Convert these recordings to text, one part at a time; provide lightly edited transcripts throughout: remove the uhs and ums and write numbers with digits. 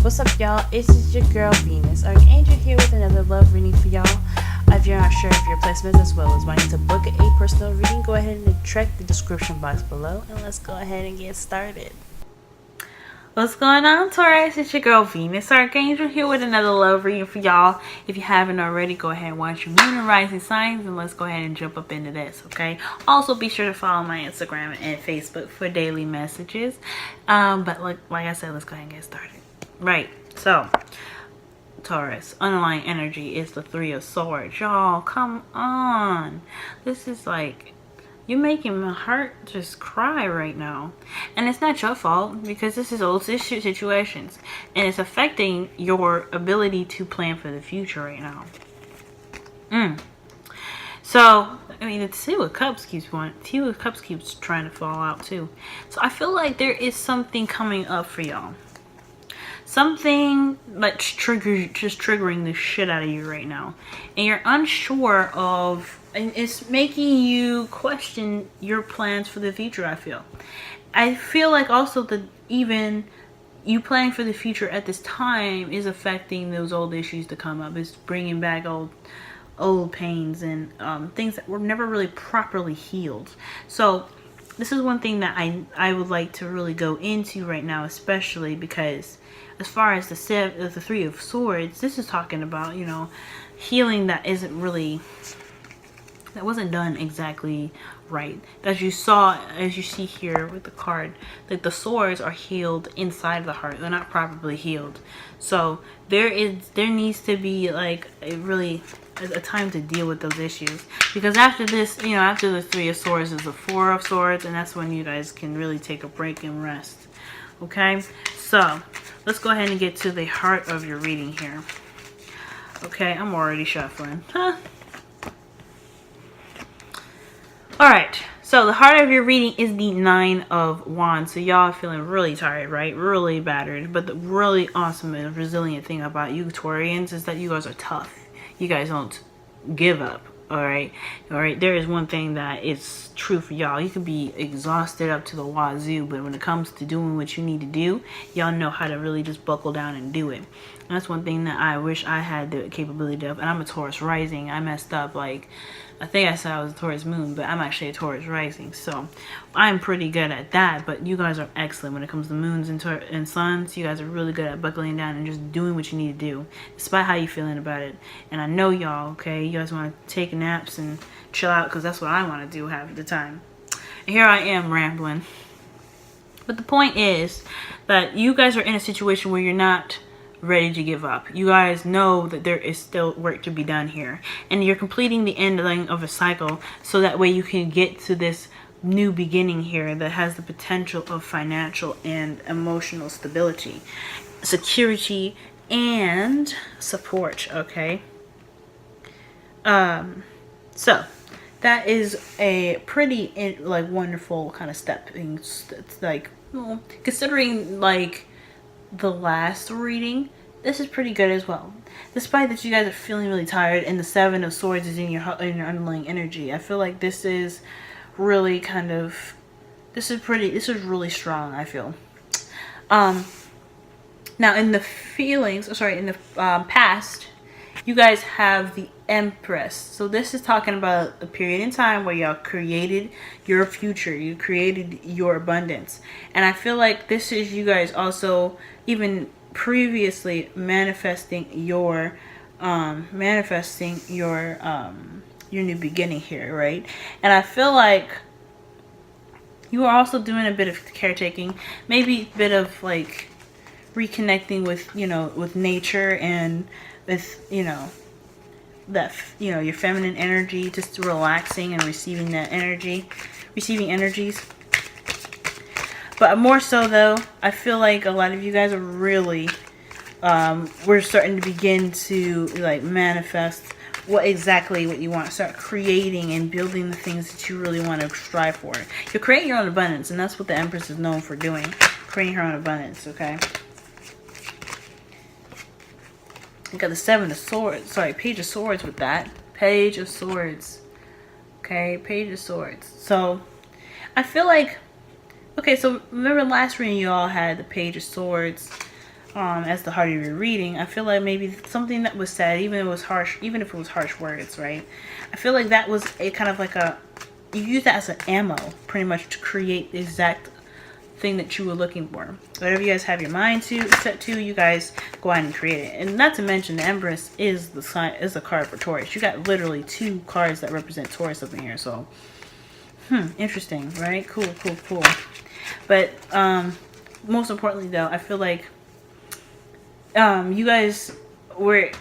What's up, y'all? It's your girl Venus, Archangel, here with another love reading for y'all. If you're not sure of your placements as well as wanting to book a personal reading, go ahead and check the description box below, and let's go ahead and get started. What's going on, Taurus? It's your girl Venus, Archangel, here with another love reading for y'all. If you haven't already, go ahead and watch your moon and rising signs, and let's go ahead and jump up into this, okay? Also, be sure to follow my Instagram and Facebook for daily messages. But like I said, let's go ahead and get started. Right, so Taurus, underlying energy is the Three of Swords. Y'all, come on. This is like, you're making my heart just cry right now. And it's not your fault, because this is old situations. And it's affecting your ability to plan for the future right now. So, I mean, the Two of Cups keeps trying to fall out too. So I feel like there is something coming up for y'all. Something that's triggering the shit out of you right now. And you're unsure of, and it's making you question your plans for the future, I feel like also that even you planning for the future at this time is affecting those old issues to come up. It's bringing back old pains and things that were never really properly healed. So this is one thing that I would like to really go into right now, especially because as far as the Three of Swords, this is talking about, you know, healing that wasn't done exactly right. As you see here with the card, that the swords are healed inside of the heart. They're not properly healed. So there needs to be like a time to deal with those issues. Because after this, you know, after the Three of Swords is the Four of Swords, and that's when you guys can really take a break and rest. Okay, so let's go ahead and get to the heart of your reading here. Okay, I'm already shuffling. Alright, so the heart of your reading is the Nine of Wands. So y'all are feeling really tired, right? Really battered. But the really awesome and resilient thing about you Taurians is that you guys are tough. You guys don't give up. Alright, there is one thing that is true for y'all. You can be exhausted up to the wazoo, but when it comes to doing what you need to do, y'all know how to really just buckle down and do it. And that's one thing that I wish I had the capability of. And I'm a Taurus rising. I messed up, like, I think I said I was a Taurus moon, but I'm actually a Taurus rising. So I'm pretty good at that, but you guys are excellent when it comes to moons and suns. You guys are really good at buckling down and just doing what you need to do, despite how you're feeling about it. And I know y'all, okay, you guys want to take naps and chill out, because that's what I want to do half the time. And here I am rambling. But the point is that you guys are in a situation where you're not ready to give up. You guys know that there is still work to be done here, and you're completing the ending of a cycle, so that way you can get to this new beginning here that has the potential of financial and emotional stability, security, and support. Okay, so that is a pretty like wonderful kind of step. It's like, well, considering like the last reading, this is pretty good as well. Despite that you guys are feeling really tired and the Seven of Swords is in your underlying energy, I feel like this is really kind of, this is really strong, I feel. Now in the past, you guys have the Empress. So this is talking about a period in time where y'all created your future. You created your abundance. And I feel like this is you guys also even previously manifesting your new beginning here, right? And I feel like you are also doing a bit of caretaking, maybe a bit of like reconnecting with, you know, with nature and with, you know, that, you know, your feminine energy, just relaxing and receiving energies. But more so though, I feel like a lot of you guys are really we're starting to begin to like manifest what you want, start creating and building the things that you really want to strive for. You're creating your own abundance, and that's what the Empress is known for doing, creating her own abundance. Okay, you got the Seven of Swords, sorry, Page of Swords with that. Page of Swords. Okay, Page of Swords. So I feel like, okay, so remember last reading you all had the Page of Swords as the heart of your reading, I feel like maybe something that was said, even if it was harsh words, right? I feel like that was a kind of like you use that as an ammo, pretty much, to create the exact thing that you were looking for. Whatever you guys have your mind set to, you guys go out and create it. And not to mention, the Empress is the card for Taurus. You got literally 2 cards that represent Taurus up in here. So, interesting, right? Cool. But most importantly, though, I feel like you guys were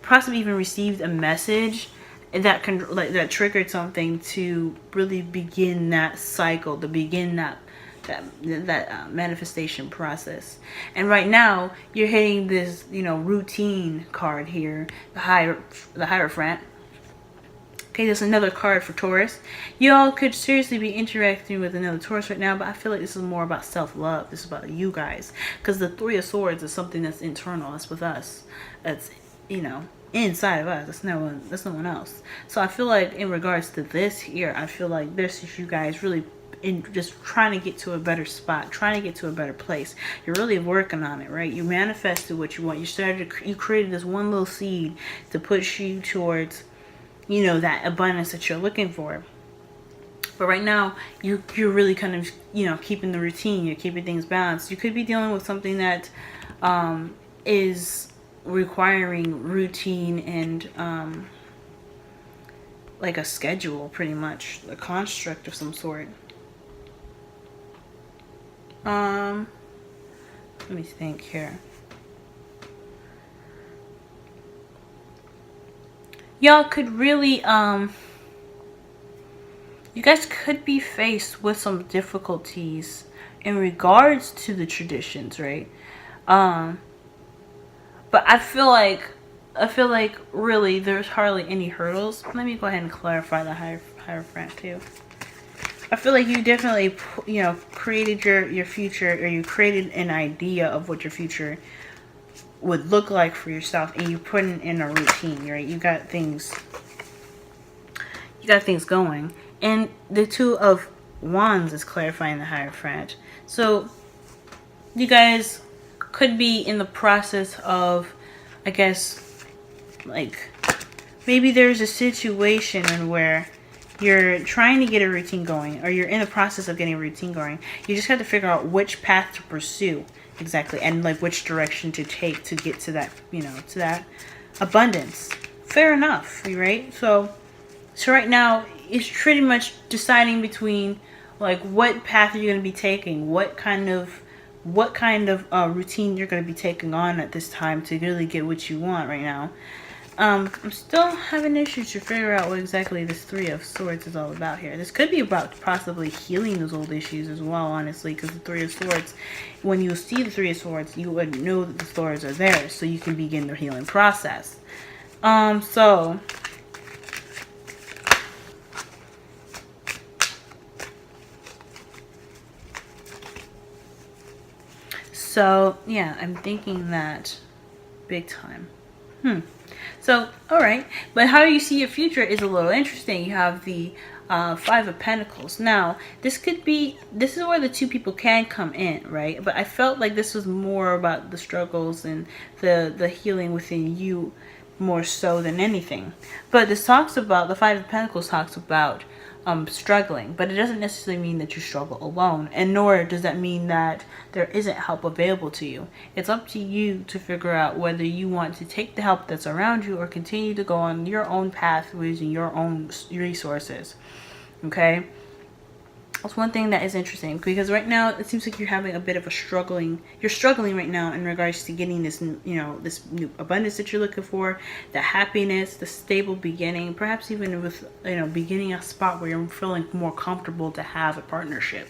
possibly even received a message that that triggered something to really begin that cycle, to begin that manifestation process. And right now you're hitting this, routine card here, the Hierophant. Okay, there's another card for Taurus. Y'all could seriously be interacting with another Taurus right now, but I feel like this is more about self-love. This is about you guys. Because the Three of Swords is something that's internal. It's with us. It's, inside of us. That's no one else. So I feel like in regards to this here, I feel like this is you guys really just trying to get to a better spot, trying to get to a better place. You're really working on it, right? You manifested what you want. You created this one little seed to push you towards that abundance that you're looking for. But right now you're really kind of keeping the routine, you're keeping things balanced. You could be dealing with something that is requiring routine and like a schedule, pretty much a construct of some sort. Let me think here. Y'all could really, you guys could be faced with some difficulties in regards to the traditions, right? But I feel like really there's hardly any hurdles. Let me go ahead and clarify the Hierophant too. I feel like you definitely, created your future, or you created an idea of what your future would look like for yourself, and you put it in a routine, right? You got things going. And the Two of Wands is clarifying the Hierophant. So you guys could be in the process of, I guess, like maybe there's a situation where you're trying to get a routine going, or you're in the process of getting a routine going. You just have to figure out which path to pursue exactly, and like which direction to take to get to that, to that abundance. Fair enough, right? So right now it's pretty much deciding between like what path you're going to be taking, what kind of routine you're going to be taking on at this time to really get what you want right now. I'm still having issues to figure out what exactly this Three of Swords is all about here. This could be about possibly healing those old issues as well, honestly, because the Three of Swords, when you see the Three of Swords, you would know that the swords are there, so you can begin the healing process. So yeah, I'm thinking that big time. So, alright, but how you see your future is a little interesting. You have the Five of Pentacles. Now, this is where the two people can come in, right? But I felt like this was more about the struggles and the healing within you more so than anything. But this talks about, the Five of Pentacles talks about struggling, but it doesn't necessarily mean that you struggle alone, and nor does that mean that there isn't help available to you. It's up to you to figure out whether you want to take the help that's around you or continue to go on your own path using your own resources. Okay, that's one thing that is interesting, because right now it seems like you're having a bit of a struggling right now in regards to getting this, this new abundance that you're looking for, the happiness, the stable beginning, perhaps even with, beginning a spot where you're feeling more comfortable to have a partnership,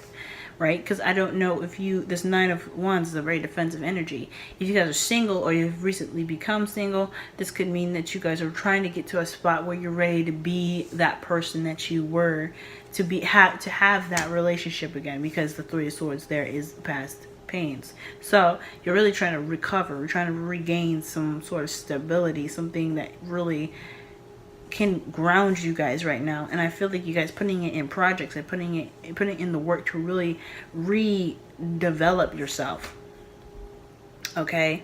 right? Because I don't know if this Nine of Wands is a very defensive energy. If you guys are single or you've recently become single, this could mean that you guys are trying to get to a spot where you're ready to be that person that you were, to have that relationship again, because the Three of Swords there is past pains. So you're really trying to recover, you're trying to regain some sort of stability, something that really can ground you guys right now. And I feel like you guys putting it in projects and putting in the work to really redevelop yourself. Okay.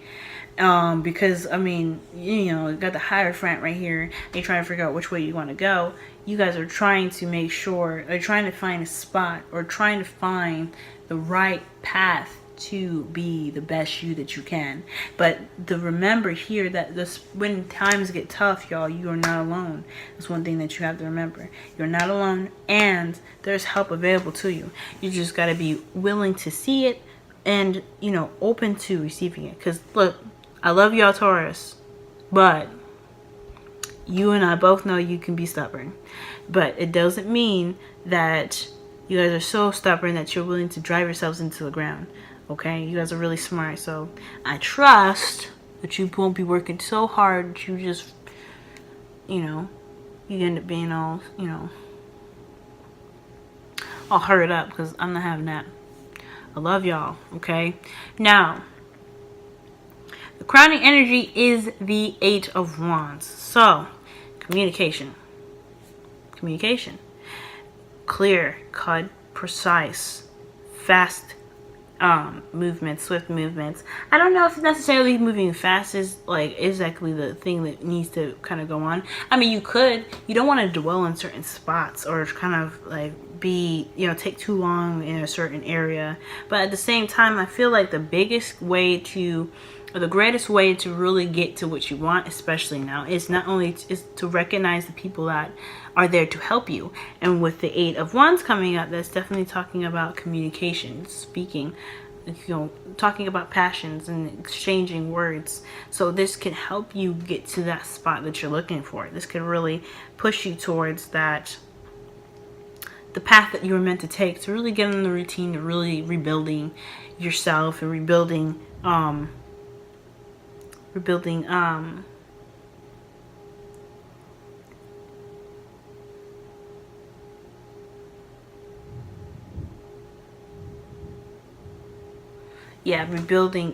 Because I mean, you know, you got the Hierophant right here, and you're trying to figure out which way you want to go. You guys are trying to make sure, or trying to find a spot, or trying to find the right path to be the best you that you can. But remember here that when times get tough, y'all, you are not alone. That's one thing that you have to remember. You're not alone, and there's help available to you. You just got to be willing to see it, and, you know, open to receiving it. Because look, I love y'all, Taurus, but you and I both know you can be stubborn. But it doesn't mean that you guys are so stubborn that you're willing to drive yourselves into the ground. Okay, you guys are really smart, so I trust that you won't be working so hard that you just, you know, you end up being all, you know, all hurried up, because I'm not having that. I love y'all, okay? Now, the crowning energy is the 8 of Wands. So, communication. Communication. Clear, cut, precise, fast movements, swift movements. I don't know if necessarily moving fast is like exactly the thing that needs to kind of go on. I mean, you don't want to dwell in certain spots or kind of like be, you know, take too long in a certain area. But at the same time, I feel like the biggest way to, or the greatest way to really get to what you want, especially now, is not only is to recognize the people that are there to help you. And with the 8 of Wands coming up, that's definitely talking about communication, speaking, you know, talking about passions and exchanging words. So this can help you get to that spot that you're looking for. This could really push you towards that, the path that you were meant to take, to really get in the routine, to really rebuilding yourself and rebuilding rebuilding rebuilding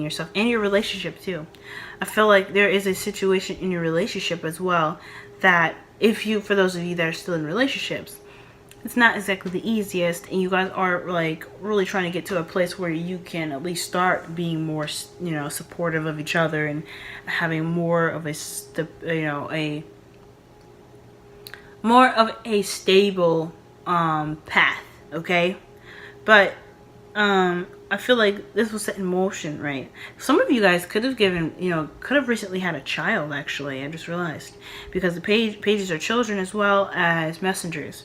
yourself and your relationship too. I feel like there is a situation in your relationship as well that, for those of you that are still in relationships, it's not exactly the easiest, and you guys are like really trying to get to a place where you can at least start being more, you know, supportive of each other and having more of a stable path. Okay, but I feel like this was set in motion, right? Some of you guys could have recently had a child, actually. I just realized, because the pages are children as well as messengers.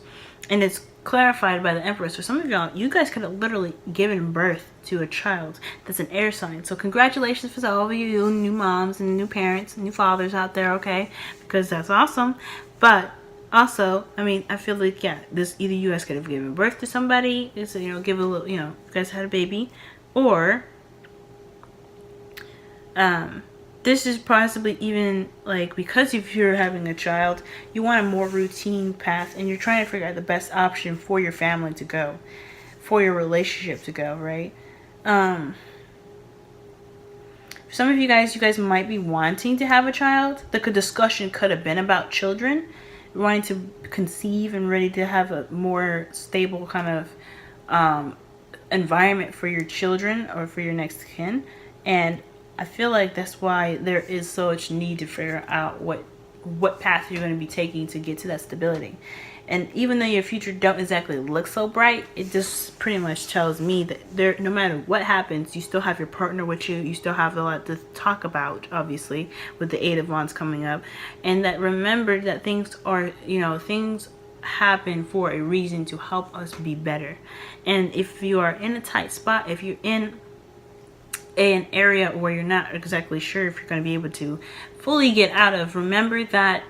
And it's clarified by the Empress. For some of y'all, you guys could have literally given birth to a child that's an air sign. So congratulations for all of you new moms and new parents and new fathers out there, okay? Because that's awesome. But also, I mean, I feel like, yeah, this, either you guys could have given birth to somebody, so, you know, give a little, you know, you guys had a baby, or this is possibly even like, because if you're having a child, you want a more routine path, and you're trying to figure out the best option for your family to go, for your relationship to go, right? For some of you guys might be wanting to have a child. The discussion could have been about children, wanting to conceive and ready to have a more stable kind of environment for your children or for your next kin. And I feel like that's why there is so much need to figure out what path you're going to be taking to get to that stability. And even though your future don't exactly look so bright, it just pretty much tells me that no matter what happens, you still have your partner with you. You still have a lot to talk about, obviously, with the 8 of Wands coming up. And that, remember that things happen for a reason, to help us be better. And if you are in a tight spot, if you're in an area where you're not exactly sure if you're going to be able to fully get out of, remember that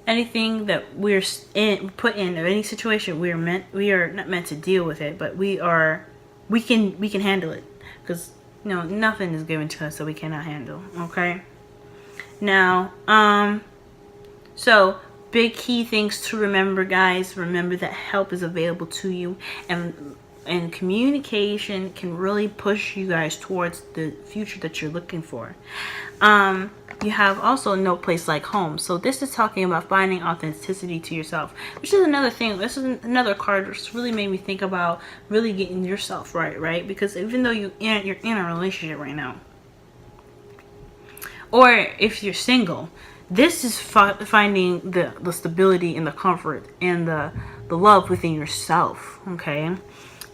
anything that we're put in, or any situation, we are not meant to deal with it, but we can handle it, because, you know, nothing is given to us that we cannot handle. Okay, now so big key things to remember, guys. Remember that help is available to you, and and communication can really push you guys towards the future that you're looking for. You have also no place like home. So this is talking about finding authenticity to yourself, which is another thing. This is another card that's really made me think about really getting yourself right? Because even though you're in a relationship right now, or if you're single, this is finding the stability and the comfort and the love within yourself, okay?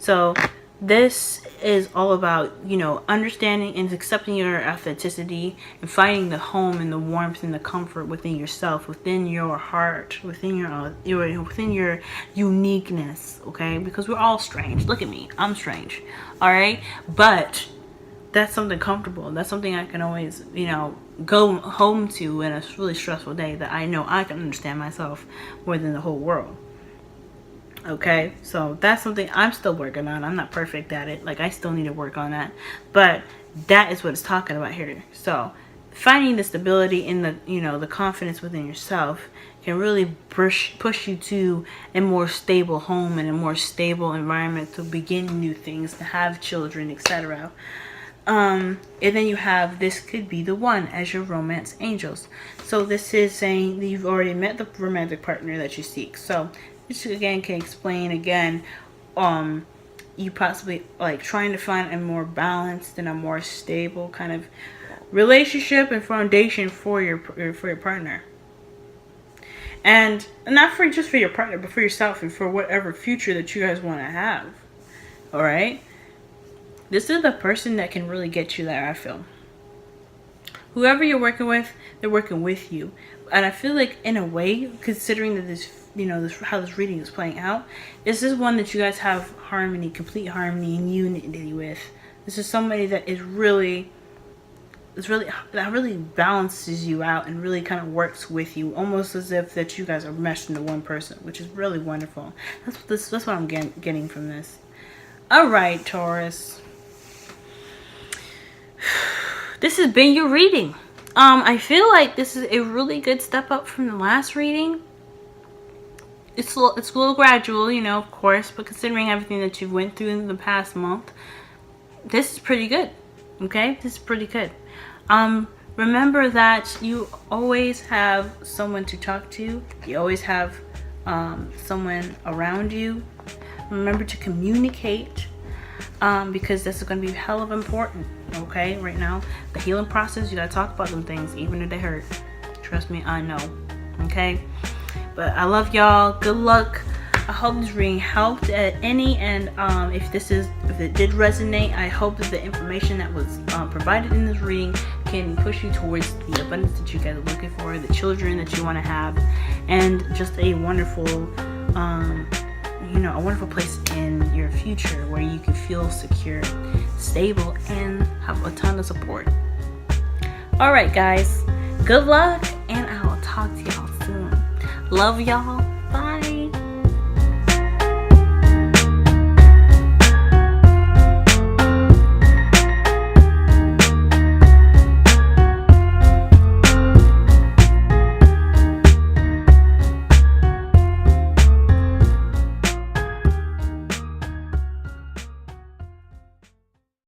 So this is all about, you know, understanding and accepting your authenticity and finding the home and the warmth and the comfort within yourself, within your heart, within your uniqueness, okay? Because we're all strange. Look at me, I'm strange, all right? But that's something comfortable. That's something I can always, you know, go home to in a really stressful day, that I know I can understand myself more than the whole world. Okay, so that's something I'm still working on. I'm not perfect at it. Like, I still need to work on that. But that is what it's talking about here. So finding the stability in the, you know, the confidence within yourself can really push you to a more stable home and a more stable environment to begin new things, to have children, etc. And then you have, this could be the one as your romance angels. So this is saying that you've already met the romantic partner that you seek. So this again can explain again, you possibly like trying to find a more balanced and a more stable kind of relationship and foundation for your partner. And not for just for your partner, but for yourself and for whatever future that you guys want to have. All right. This is the person that can really get you there, I feel. Whoever you're working with, they're working with you. And I feel like, in a way, considering that this, you know, how this reading is playing out, this is one that you guys have harmony, complete harmony and unity with. This is somebody that is that really balances you out and really kind of works with you, almost as if that you guys are meshed into one person, which is really wonderful. That's what I'm getting from this. All right, Taurus. This has been your reading. I feel like this is a really good step up from the last reading. It's a little gradual, you know, of course, but considering everything that you went through in the past month, this is pretty good. Okay, this is pretty good. Remember that you always have someone to talk to. You always have someone around you. Remember to communicate, because this is going to be hell of important. Okay, right now, the healing process, you gotta talk about them things, even if they hurt. Trust me, I know. Okay, but I love y'all. Good luck. I hope this reading helped at any, and if it did resonate, I hope that the information that was provided in this reading can push you towards the abundance that you guys are looking for, the children that you want to have, and just a wonderful, you know, a wonderful place in your future where you can feel secure, stable, and have a ton of support. All right, guys, good luck, and I will talk to y'all soon. Love y'all.